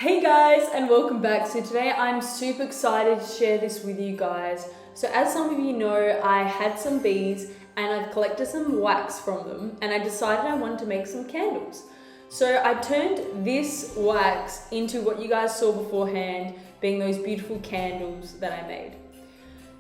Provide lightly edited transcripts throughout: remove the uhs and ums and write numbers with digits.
Hey guys, and welcome back. So today I'm super excited to share this with you guys. So as some of you know, I had some bees and I've collected some wax from them, and I decided I wanted to make some candles. So I turned this wax into what you guys saw beforehand, being those beautiful candles that I made.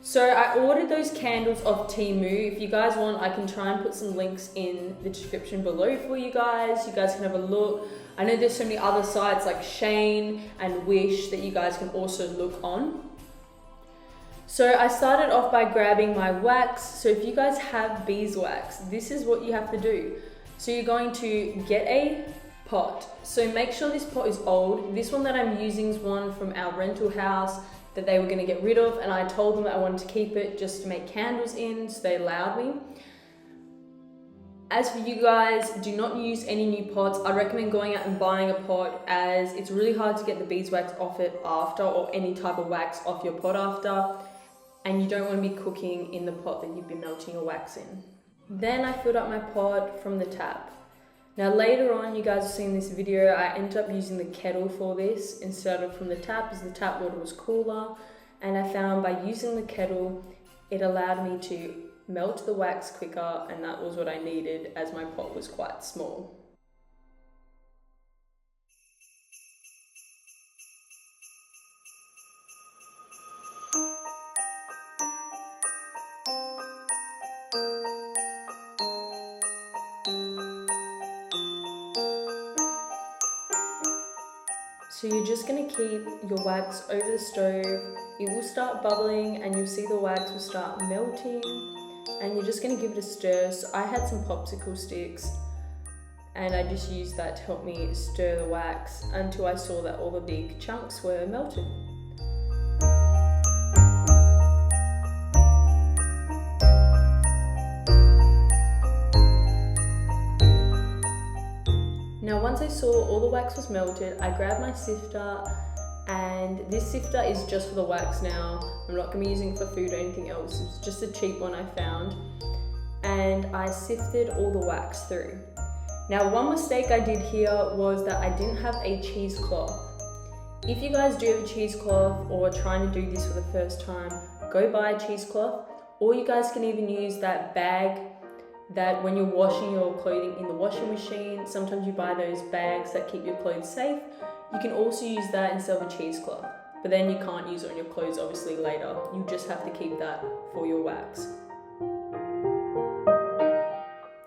So I ordered those candles off Temu. If you guys want, I can try and put some links in the description below for you guys. You guys can have a look. I know there's so many other sites like Shane and Wish that you guys can also look on. So I started off by grabbing my wax. So if you guys have beeswax, this is what you have to do. So you're going to get a pot. So make sure this pot is old. This one that I'm using is one from our rental house that they were going to get rid of, and I told them that I wanted to keep it just to make candles in, so they allowed me. As for you guys, do not use any new pots. I recommend going out and buying a pot, as it's really hard to get the beeswax off it after, or any type of wax off your pot after, and you don't want to be cooking in the pot that you've been melting your wax in. Then I filled up my pot from the tap. Now later on, you guys have seen this video, I ended up using the kettle for this instead of from the tap, as the tap water was cooler, and I found by using the kettle, it allowed me to melt the wax quicker, and that was what I needed as my pot was quite small. So you're just going to keep your wax over the stove. It will start bubbling and you'll see the wax will start melting, and you're just going to give it a stir. So I had some popsicle sticks and I just used that to help me stir the wax until I saw that all the big chunks were melted. Now once I saw all the wax was melted, I grabbed my sifter, and this sifter is just for the wax now. I'm not going to be using it for food or anything else. It's just a cheap one I found, and I sifted all the wax through. Now one mistake I did here was that I didn't have a cheesecloth. If you guys do have a cheesecloth or are trying to do this for the first time, go buy a cheesecloth, or you guys can even use that bag that when you're washing your clothing in the washing machine, sometimes you buy those bags that keep your clothes safe. You can also use that instead of a cheesecloth, but then you can't use it on your clothes obviously later. You just have to keep that for your wax.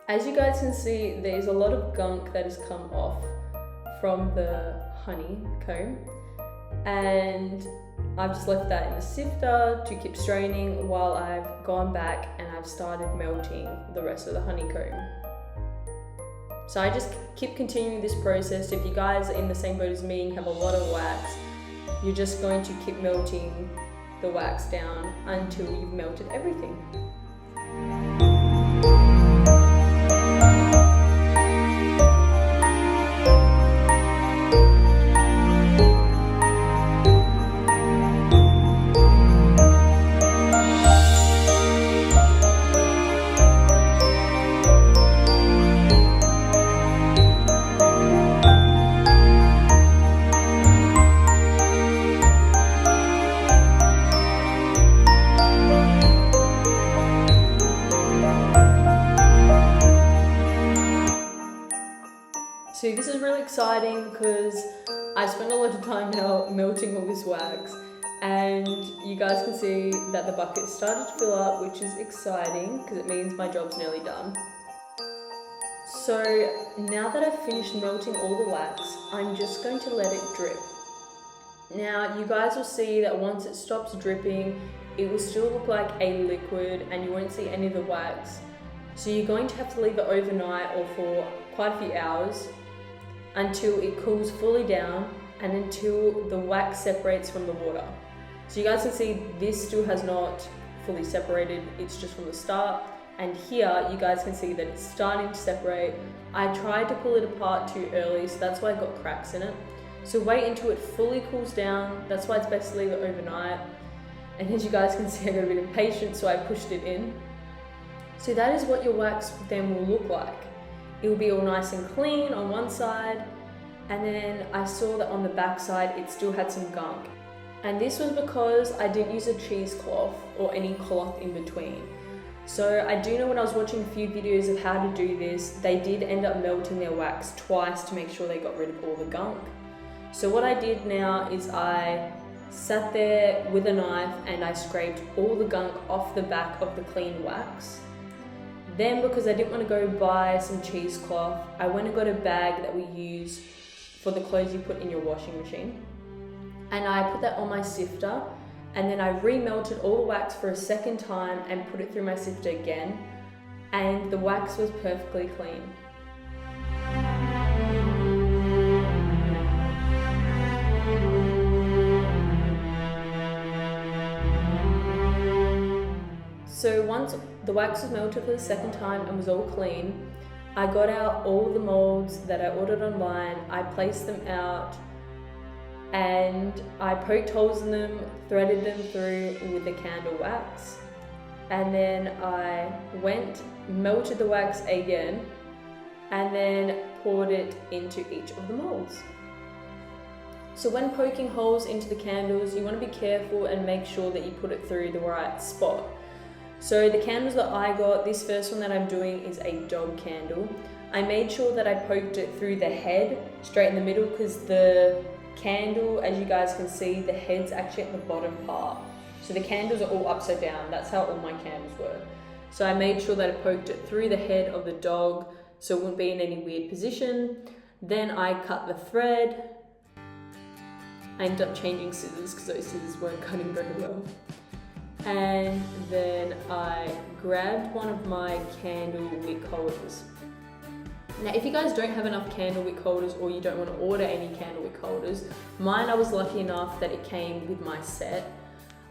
As you guys can see, there's a lot of gunk that has come off from the honeycomb, and I've just left that in the sifter to keep straining while I've gone back and I've started melting the rest of the honeycomb. So I just keep continuing this process. If you guys are in the same boat as me and have a lot of wax, you're just going to keep melting the wax down until you've melted everything. So this is really exciting because I spent a lot of time now melting all this wax, and you guys can see that the bucket started to fill up, which is exciting because it means my job's nearly done. So now that I've finished melting all the wax, I'm just going to let it drip. Now you guys will see that once it stops dripping, it will still look like a liquid and you won't see any of the wax. So you're going to have to leave it overnight or for quite a few hours until it cools fully down and until the wax separates from the water. So you guys can see this still has not fully separated, it's just from the start. And here you guys can see that it's starting to separate. I tried to pull it apart too early, so that's why I got cracks in it. So wait until it fully cools down. That's why it's best to leave it overnight. And as you guys can see, I got a bit impatient, so I pushed it in. So that is what your wax then will look like. It will be all nice and clean on one side, and then I saw that on the back side it still had some gunk. And this was because I didn't use a cheesecloth or any cloth in between. So I do know when I was watching a few videos of how to do this, they did end up melting their wax twice to make sure they got rid of all the gunk. So what I did now is I sat there with a knife and I scraped all the gunk off the back of the clean wax. Then, because I didn't want to go buy some cheesecloth, I went and got a bag that we use for the clothes you put in your washing machine. And I put that on my sifter, and then I remelted all the wax for a second time and put it through my sifter again, and the wax was perfectly clean. So once the wax was melted for the second time and was all clean, I got out all the molds that I ordered online, I placed them out, and I poked holes in them, threaded them through with the candle wax, and then I went, melted the wax again, and then poured it into each of the molds. So when poking holes into the candles, you want to be careful and make sure that you put it through the right spot. So the candles that I got, this first one that I'm doing is a dog candle. I made sure that I poked it through the head, straight in the middle, because the candle, as you guys can see, the head's actually at the bottom part. So the candles are all upside down. That's how all my candles were. So I made sure that I poked it through the head of the dog so it wouldn't be in any weird position. Then I cut the thread. I ended up changing scissors because those scissors weren't cutting very well. And then I grabbed one of my candle wick holders. Now, if you guys don't have enough candle wick holders or you don't want to order any candle wick holders, mine, I was lucky enough that it came with my set.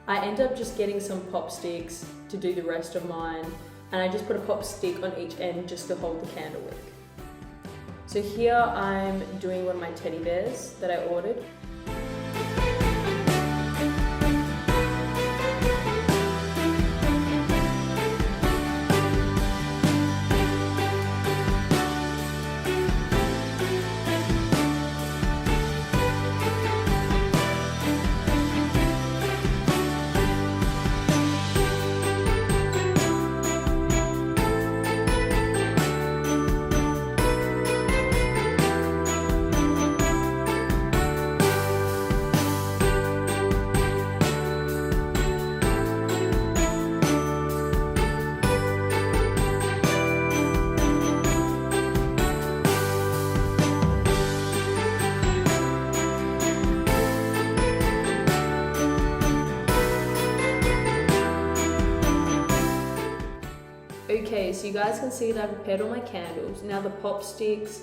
I ended up just getting some pop sticks to do the rest of mine, and I just put a pop stick on each end just to hold the candle wick. So here I'm doing one of my teddy bears that I ordered. Okay, so you guys can see that I've prepared all my candles. Now the pop sticks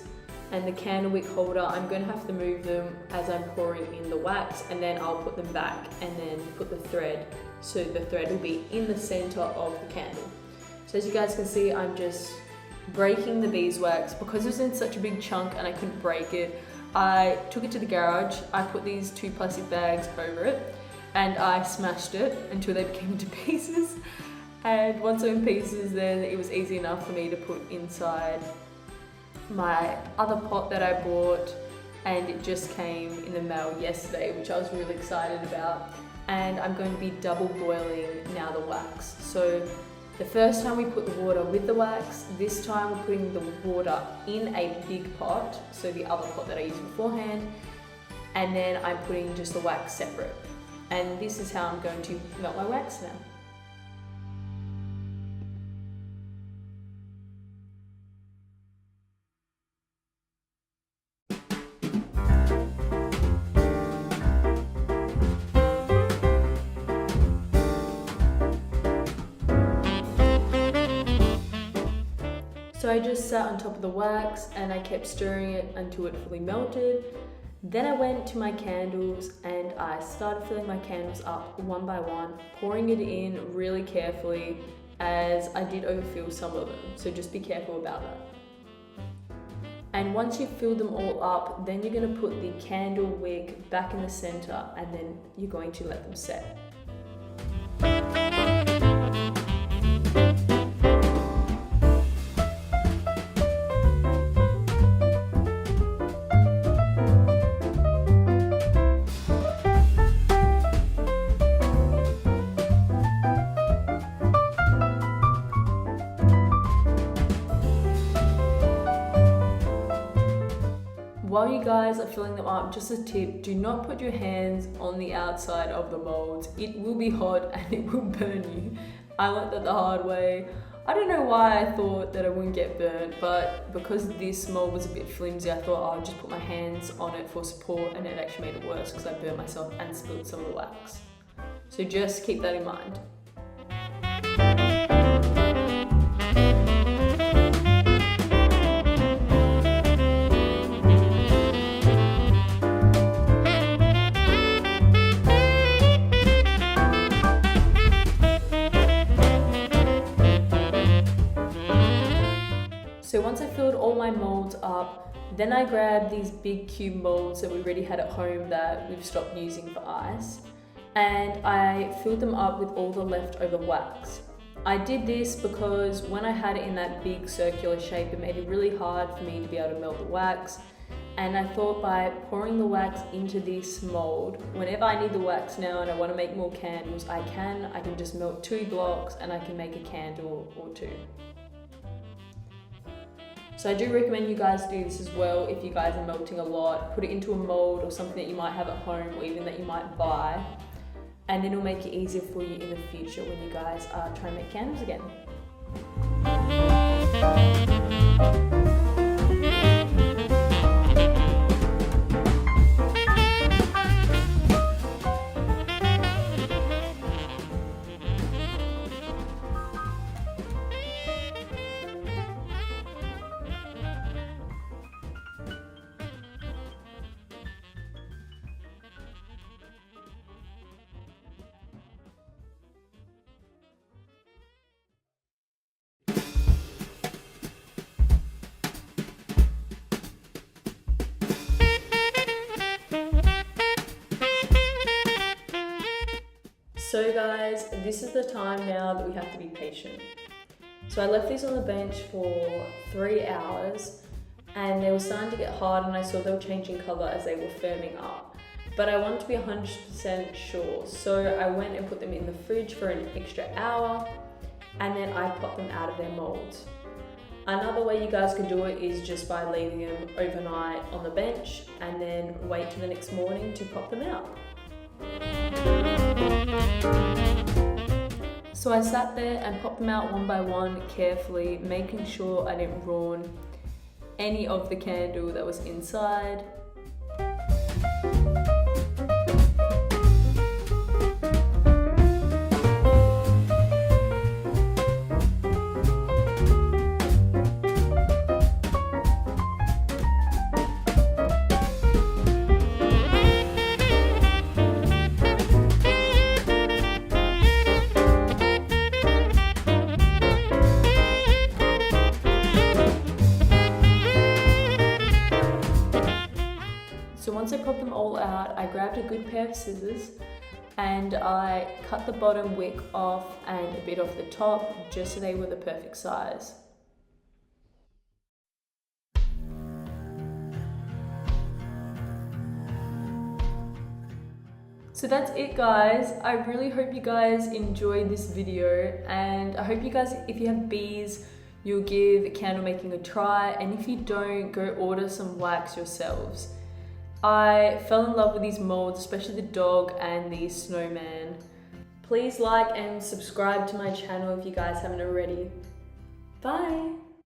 and the candle wick holder, I'm going to have to move them as I'm pouring in the wax, and then I'll put them back and then put the thread, so the thread will be in the center of the candle. So as you guys can see, I'm just breaking the beeswax. Because it was in such a big chunk and I couldn't break it, I took it to the garage, I put these 2 plastic bags over it, and I smashed it until they became into pieces. And once they're in pieces, then it was easy enough for me to put inside my other pot that I bought, and it just came in the mail yesterday, which I was really excited about. And I'm going to be double boiling now the wax. So the first time we put the water with the wax, this time we're putting the water in a big pot, so the other pot that I used beforehand, and then I'm putting just the wax separate. And this is how I'm going to melt my wax now. So I just sat on top of the wax and I kept stirring it until it fully melted. Then I went to my candles and I started filling my candles up one by one, pouring it in really carefully, as I did overfill some of them, so just be careful about that. And once you've filled them all up, then you're going to put the candle wick back in the center, and then you're going to let them set. While you guys are filling them up, just a tip, do not put your hands on the outside of the molds. It will be hot and it will burn you. I learned that the hard way. I don't know why I thought that I wouldn't get burnt, but because this mold was a bit flimsy, I thought, oh, I'll just put my hands on it for support, and it actually made it worse because I burnt myself and spilled some of the wax. So just keep that in mind. So once I filled all my molds up, then I grabbed these big cube molds that we already had at home that we've stopped using for ice, and I filled them up with all the leftover wax. I did this because when I had it in that big circular shape, it made it really hard for me to be able to melt the wax. And I thought by pouring the wax into this mold, whenever I need the wax now and I want to make more candles, I can just melt 2 blocks and I can make a candle or 2. So I do recommend you guys do this as well if you guys are melting a lot. Put it into a mold or something that you might have at home or even that you might buy, and then it'll make it easier for you in the future when you guys are trying to make candles again. So guys, this is the time now that we have to be patient. So I left these on the bench for 3 hours and they were starting to get hard, and I saw they were changing colour as they were firming up. But I wanted to be 100% sure, so I went and put them in the fridge for an extra hour, and then I popped them out of their molds. Another way you guys could do it is just by leaving them overnight on the bench and then wait till the next morning to pop them out. So I sat there and popped them out one by one carefully, making sure I didn't ruin any of the candle that was inside. So once I popped them all out, I grabbed a good pair of scissors and I cut the bottom wick off and a bit off the top, just so they were the perfect size. So that's it guys. I really hope you guys enjoyed this video, and I hope you guys, if you have bees, you'll give candle making a try, and if you don't, go order some wax yourselves. I fell in love with these molds, especially the dog and the snowman. Please like and subscribe to my channel if you guys haven't already. Bye!